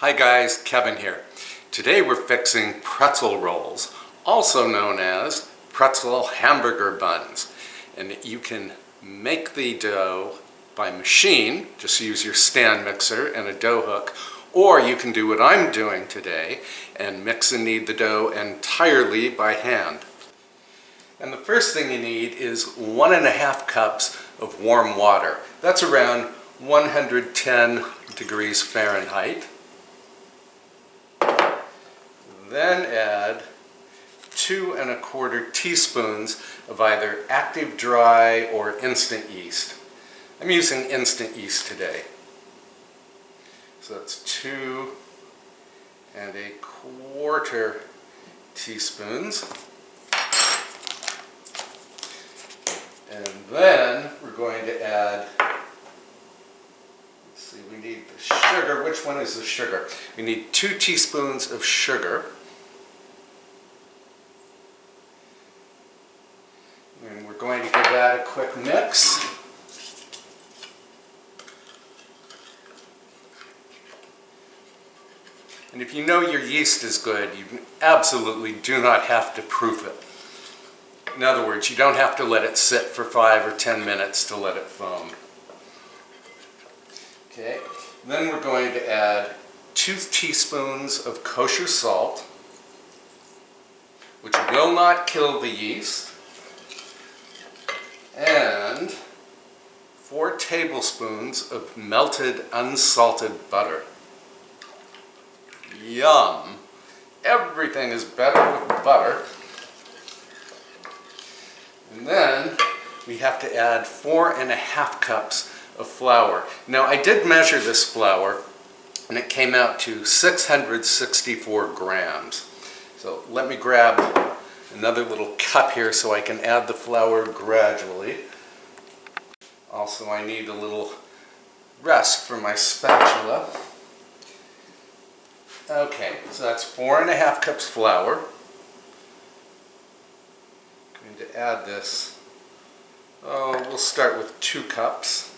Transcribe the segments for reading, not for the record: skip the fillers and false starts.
Hi guys, Kevin here. Today we're fixing pretzel rolls, also known as pretzel hamburger buns. And you can make the dough by machine, just use your stand mixer and a dough hook, or you can do what I'm doing today and mix and knead the dough entirely by hand. And the first thing you need is 1.5 cups of warm water. That's around 110 degrees Fahrenheit. Then add 2¼ teaspoons of either active dry or instant yeast. I'm using instant yeast today. So that's 2¼ teaspoons. And then we're going to add, let's see, we need the sugar. Which one is the sugar? We need 2 teaspoons of sugar. And we're going to give that a quick mix. And if you know your yeast is good, you absolutely do not have to proof it. In other words, you don't have to let it sit for 5 or 10 minutes to let it foam. Okay, then we're going to add 2 teaspoons of kosher salt, which will not kill the yeast, and 4 tablespoons of melted unsalted butter. Yum! Everything is better with butter. And then we have to add 4½ cups of flour. Now I did measure this flour and it came out to 664 grams. So let me grab another little cup here so I can add the flour gradually. Also, I need a little rest for my spatula. Okay, so that's 4½ cups flour. I'm going to add this. We'll start with 2 cups.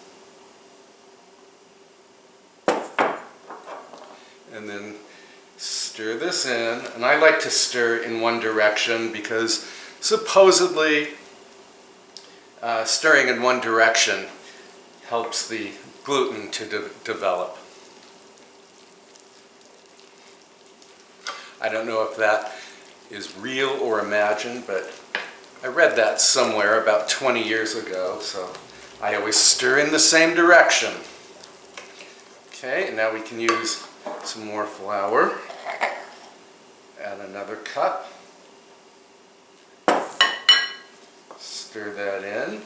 And then stir this in. And I like to stir in one direction because supposedly stirring in one direction helps the gluten to develop. I don't know if that is real or imagined, but I read that somewhere about 20 years ago, so I always stir in the same direction. Okay, and now we can use some more flour. Add another cup. Stir that in.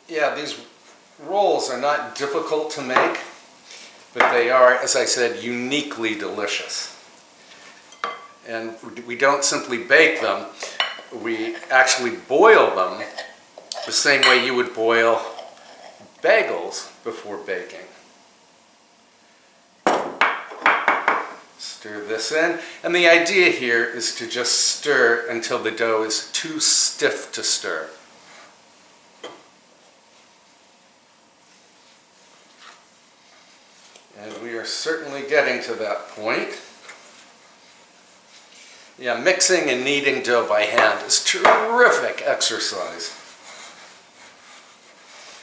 Yeah, these rolls are not difficult to make, but they are, as I said, uniquely delicious. And we don't simply bake them, we actually boil them the same way you would boil bagels before baking. Stir this in, and the idea here is to just stir until the dough is too stiff to stir. And we are certainly getting to that point. Yeah, mixing and kneading dough by hand is terrific exercise.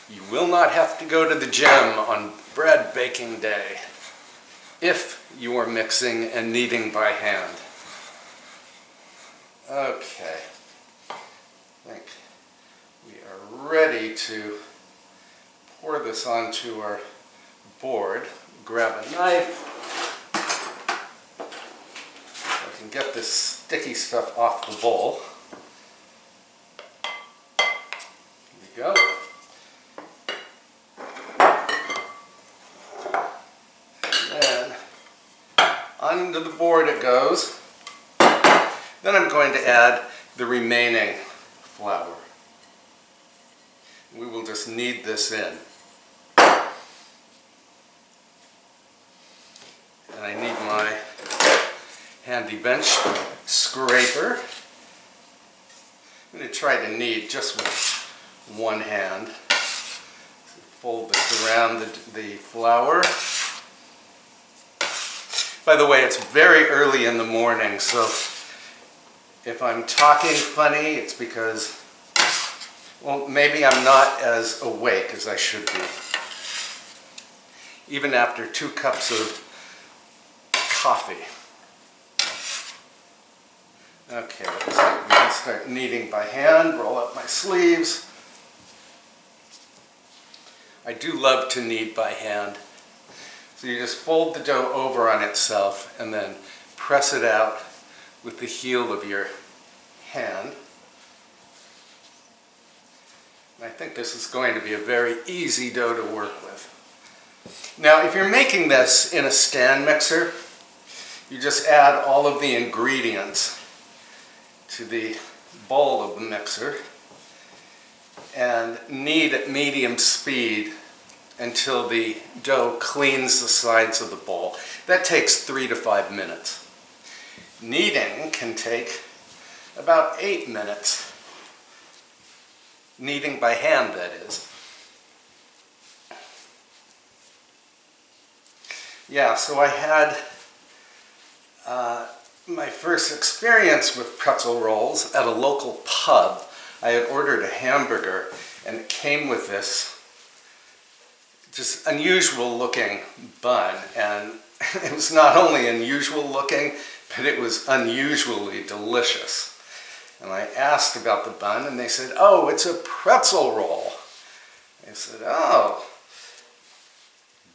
You will not have to go to the gym on bread baking day if you are mixing and kneading by hand. Okay, I think we are ready to pour this onto our board. Grab a knife. I can get this sticky stuff off the bowl. There we go. And then onto the board it goes. Then I'm going to add the remaining flour. We will just knead this in. And I need my handy bench scraper I'm going to try to knead just with one hand. Fold this around the flour. By the way, it's very early in the morning, so if I'm talking funny, it's because, well, maybe I'm not as awake as I should be. Even after 2 cups of coffee. Okay, I'm going to start kneading by hand, roll up my sleeves. I do love to knead by hand. So you just fold the dough over on itself and then press it out with the heel of your hand. And I think this is going to be a very easy dough to work with. Now, if you're making this in a stand mixer, you just add all of the ingredients to the bowl of the mixer and knead at medium speed until the dough cleans the sides of the bowl. That takes 3 to 5 minutes. Kneading can take about 8 minutes. Kneading by hand, that is. Yeah, so I had my first experience with pretzel rolls at a local pub. I had ordered a hamburger and it came with this just unusual looking bun, and it was not only unusual looking, but it was unusually delicious. And I asked about the bun and they said, "Oh, it's a pretzel roll." I said, "Oh,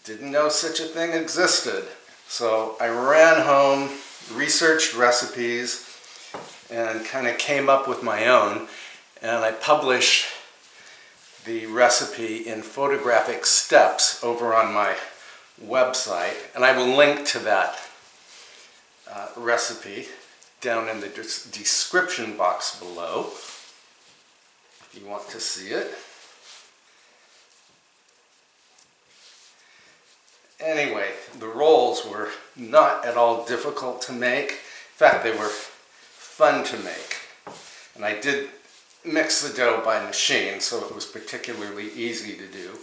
didn't know such a thing existed." So I ran home, researched recipes, and kind of came up with my own, and I published the recipe in photographic steps over on my website, and I will link to that recipe down in the description box below if you want to see it. Anyway, the rolls were not at all difficult to make. In fact, they were fun to make. And I did mix the dough by machine, so it was particularly easy to do.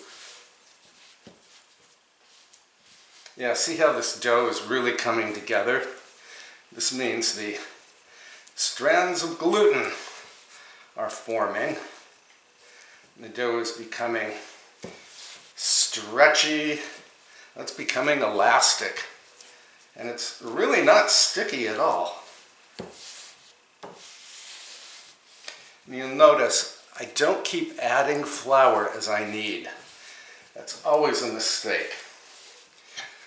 Yeah, see how this dough is really coming together? This means the strands of gluten are forming. The dough is becoming stretchy. It's becoming elastic. And it's really not sticky at all. And you'll notice I don't keep adding flour as I knead. That's always a mistake.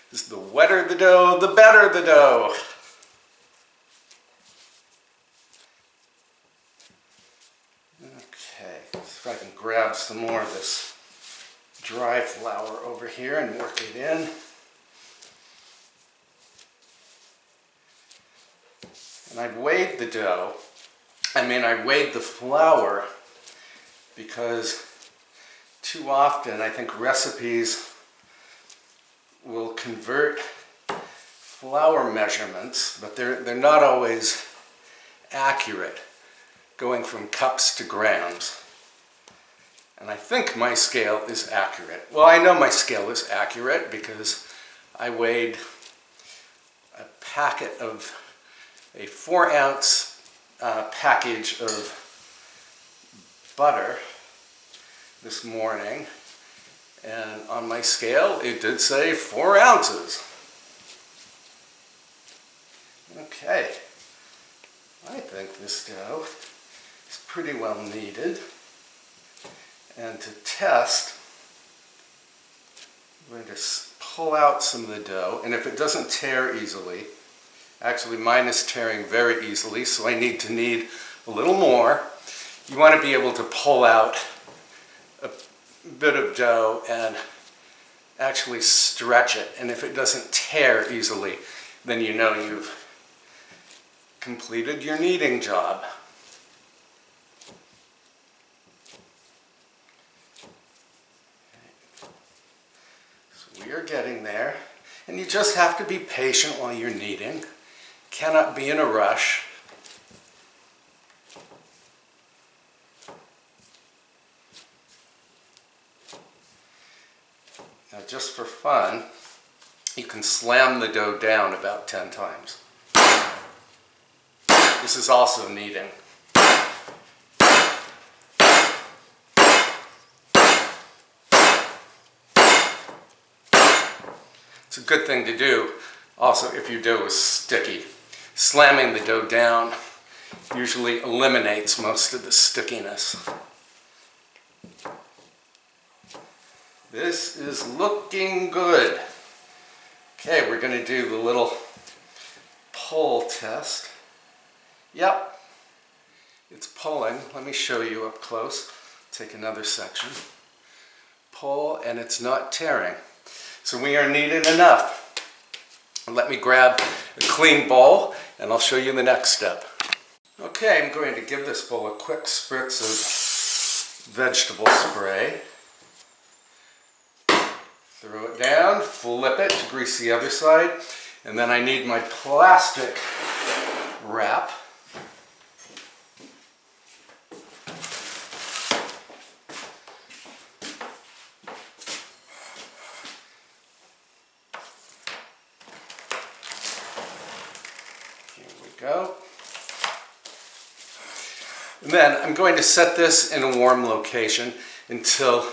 Just the wetter the dough, the better the dough. Okay, so if I can grab some more of this dry flour over here and work it in. And I've weighed the dough. I weighed the flour because too often I think recipes will convert flour measurements, but they're not always accurate, going from cups to grams. And I think my scale is accurate. Well, I know my scale is accurate because I weighed a packet of a 4-ounce package of butter this morning, and on my scale it did say 4 ounces. Okay, I think this dough is pretty well kneaded. And to test, I'm going to pull out some of the dough, and if it doesn't tear easily, actually mine is tearing very easily, so I need to knead a little more. You want to be able to pull out a bit of dough and actually stretch it, and if it doesn't tear easily, then you know you've completed your kneading job. So we are getting there, and you just have to be patient while you're kneading. Cannot be in a rush. just for fun, you can slam the dough down about 10 times. This is also kneading. It's a good thing to do also if your dough is sticky. Slamming the dough down usually eliminates most of the stickiness. This is looking good. Okay, we're going to do the little pull test. Yep, it's pulling. Let me show you up close. Take another section. Pull, and it's not tearing. So we are kneaded enough. Let me grab a clean bowl and I'll show you the next step. Okay, I'm going to give this bowl a quick spritz of vegetable spray. Throw it down, flip it to grease the other side, and then I need my plastic wrap. Go. And then I'm going to set this in a warm location until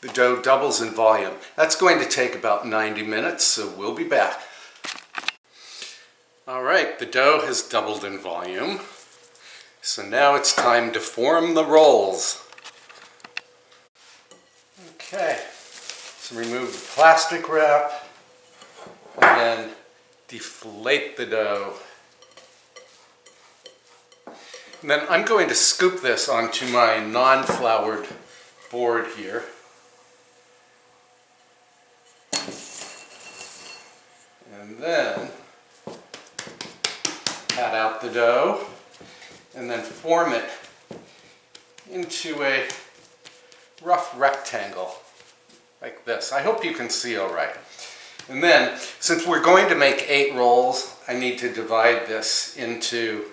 the dough doubles in volume. That's going to take about 90 minutes, so we'll be back. All right, the dough has doubled in volume. So now it's time to form the rolls. Okay, so remove the plastic wrap and then deflate the dough. And then I'm going to scoop this onto my non-floured board here. And then pat out the dough and then form it into a rough rectangle like this. I hope you can see all right. And then, since we're going to make 8 rolls, I need to divide this into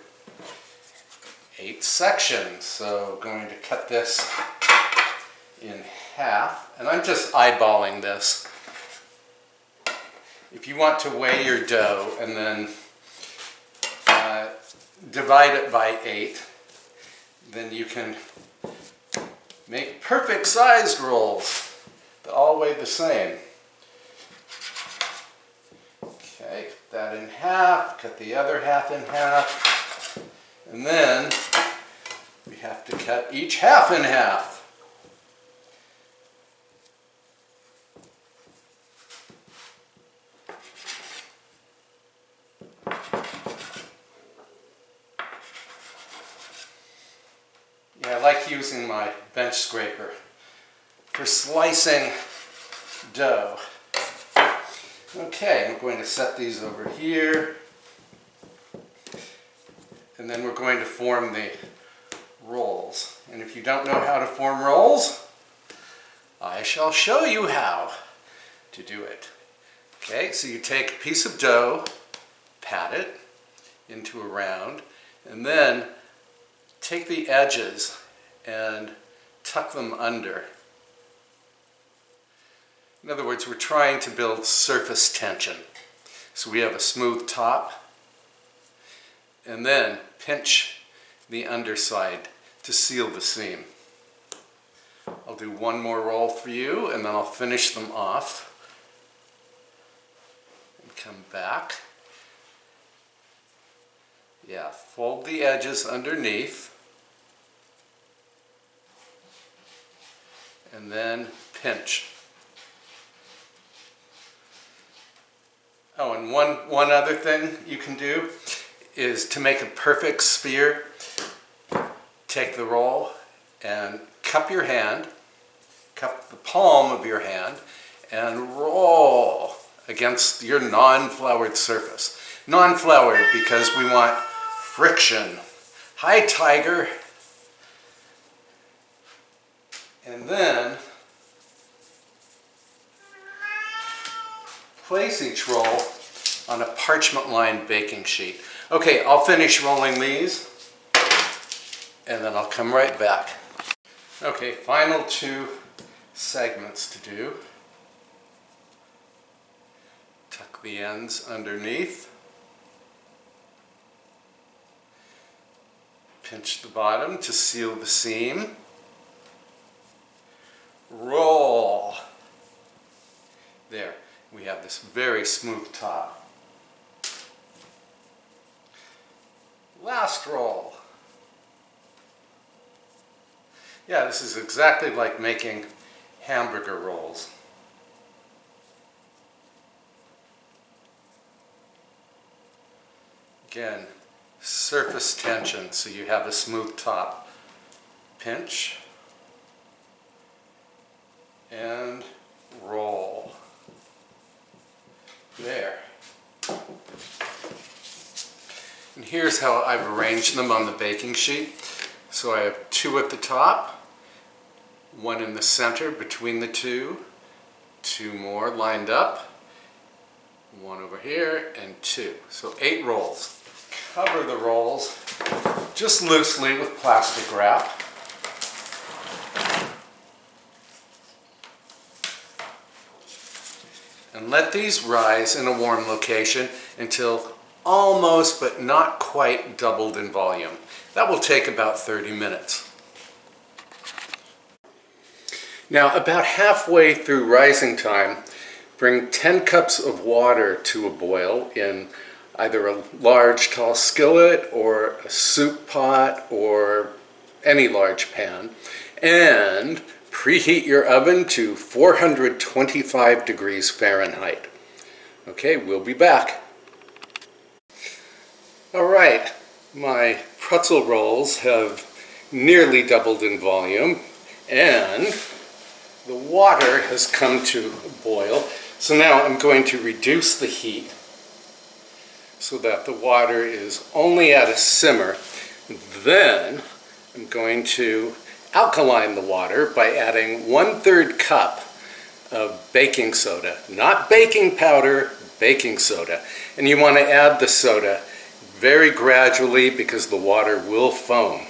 8 sections. So I'm going to cut this in half, and I'm just eyeballing this. If you want to weigh your dough and then divide it by 8, then you can make perfect sized rolls that all weigh the same. Okay, cut that in half, cut the other half in half. And then we have to cut each half in half. Yeah, I like using my bench scraper for slicing dough. Okay, I'm going to set these over here. And then we're going to form the rolls. And if you don't know how to form rolls, I shall show you how to do it. Okay, so you take a piece of dough, pat it into a round, and then take the edges and tuck them under. In other words, we're trying to build surface tension. So we have a smooth top, and then pinch the underside to seal the seam. I'll do one more roll for you and then I'll finish them off. And come back. Yeah, fold the edges underneath. And then pinch. Oh, and one other thing you can do is to make a perfect sphere, take the roll and cup your hand, cup the palm of your hand, and roll against your non-floured surface. Non-floured because we want friction. Hi, tiger. And then place each roll on a parchment-lined baking sheet. Okay, I'll finish rolling these, and then I'll come right back. Okay, final 2 segments to do. Tuck the ends underneath. Pinch the bottom to seal the seam. Roll. There, we have this very smooth top. Last roll. Yeah, this is exactly like making hamburger rolls. Again, surface tension so you have a smooth top. Pinch and roll. There. And here's how I've arranged them on the baking sheet. So I have 2 at the top, 1 in the center between the 2, 2 more lined up, 1 over here, and 2. So 8 rolls. Cover the rolls just loosely with plastic wrap. And let these rise in a warm location until almost but not quite doubled in volume. That will take about 30 minutes. Now, about halfway through rising time, bring 10 cups of water to a boil in either a large tall skillet or a soup pot or any large pan, and preheat your oven to 425 degrees Fahrenheit. Okay, we'll be back. All right, my pretzel rolls have nearly doubled in volume, and the water has come to a boil. So now I'm going to reduce the heat so that the water is only at a simmer. Then I'm going to alkaline the water by adding 1/3 cup of baking soda. Not baking powder, baking soda. And you want to add the soda very gradually because the water will foam.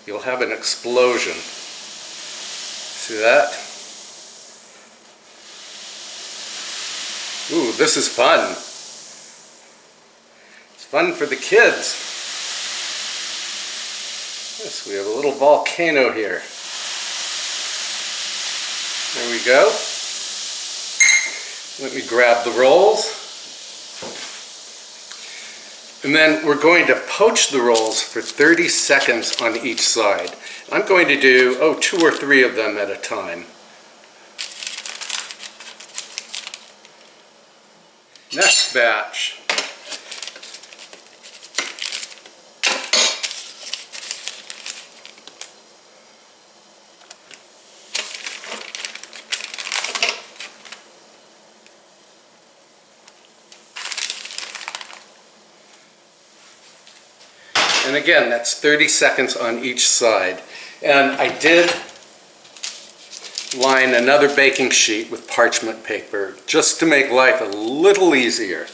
You'll have an explosion. See that? Ooh, this is fun. It's fun for the kids. Yes, we have a little volcano here. There we go. Let me grab the rolls. And then we're going to poach the rolls for 30 seconds on each side. I'm going to do, 2 or 3 of them at a time. Next batch. And again, that's 30 seconds on each side. And I did line another baking sheet with parchment paper just to make life a little easier.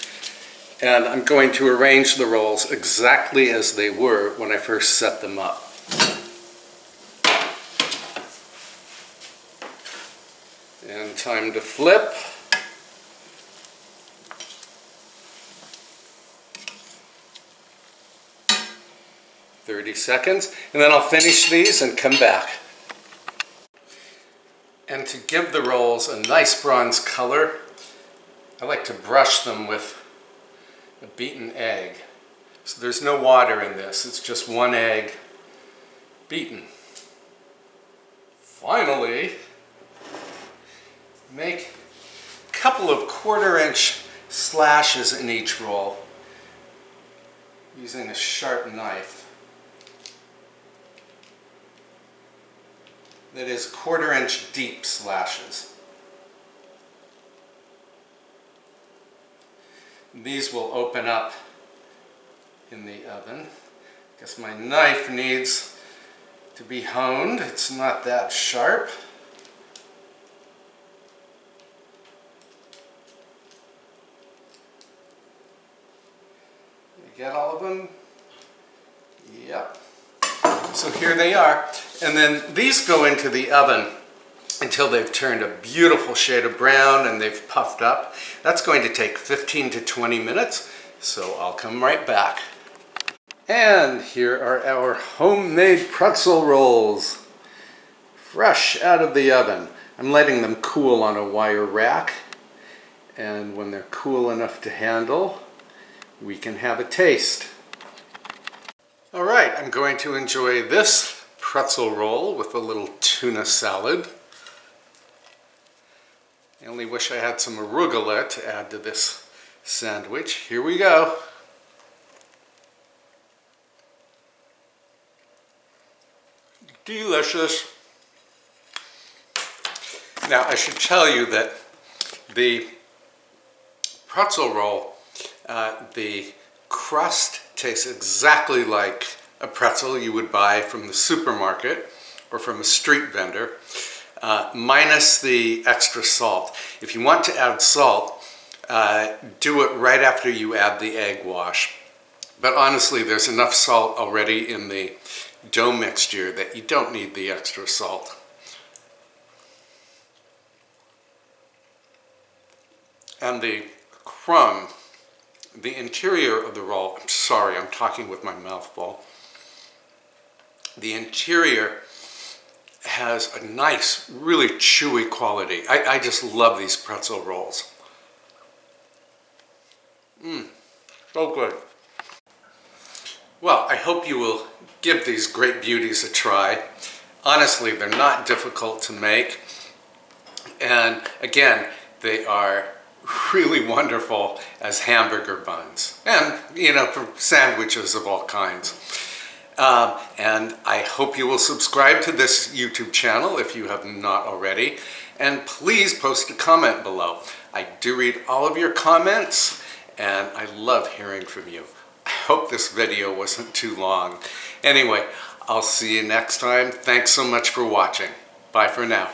And I'm going to arrange the rolls exactly as they were when I first set them up. And time to flip. "30 seconds, and then I'll finish these and come back. And to give the rolls a nice bronze color, I like to brush them with a beaten egg. So there's no water in this, it's just 1 egg beaten. Finally, make a couple of 1/4-inch slashes in each roll using a sharp knife. That is 1/4-inch deep slashes. These will open up in the oven. I guess my knife needs to be honed. It's not that sharp. You get all of them? Yep. So here they are. And then these go into the oven until they've turned a beautiful shade of brown and they've puffed up. That's going to take 15 to 20 minutes, so I'll come right back. And here are our homemade pretzel rolls, fresh out of the oven. I'm letting them cool on a wire rack, and when they're cool enough to handle, we can have a taste. All right, I'm going to enjoy this pretzel roll with a little tuna salad. I only wish I had some arugula to add to this sandwich. Here we go. Delicious. Now, I should tell you that the pretzel roll, the crust tastes exactly like a pretzel you would buy from the supermarket or from a street vendor, minus the extra salt. If you want to add salt, do it right after you add the egg wash. But honestly, there's enough salt already in the dough mixture that you don't need the extra salt. And the crumb, the interior of the roll, I'm sorry, I'm talking with my mouth full. The interior has a nice, really chewy quality. I just love these pretzel rolls. So good. Well, I hope you will give these great beauties a try. Honestly, they're not difficult to make. And again, they are really wonderful as hamburger buns. And, you know, for sandwiches of all kinds. And I hope you will subscribe to this YouTube channel if you have not already. And please post a comment below. I do read all of your comments, and I love hearing from you. I hope this video wasn't too long. Anyway, I'll see you next time. Thanks so much for watching. Bye for now.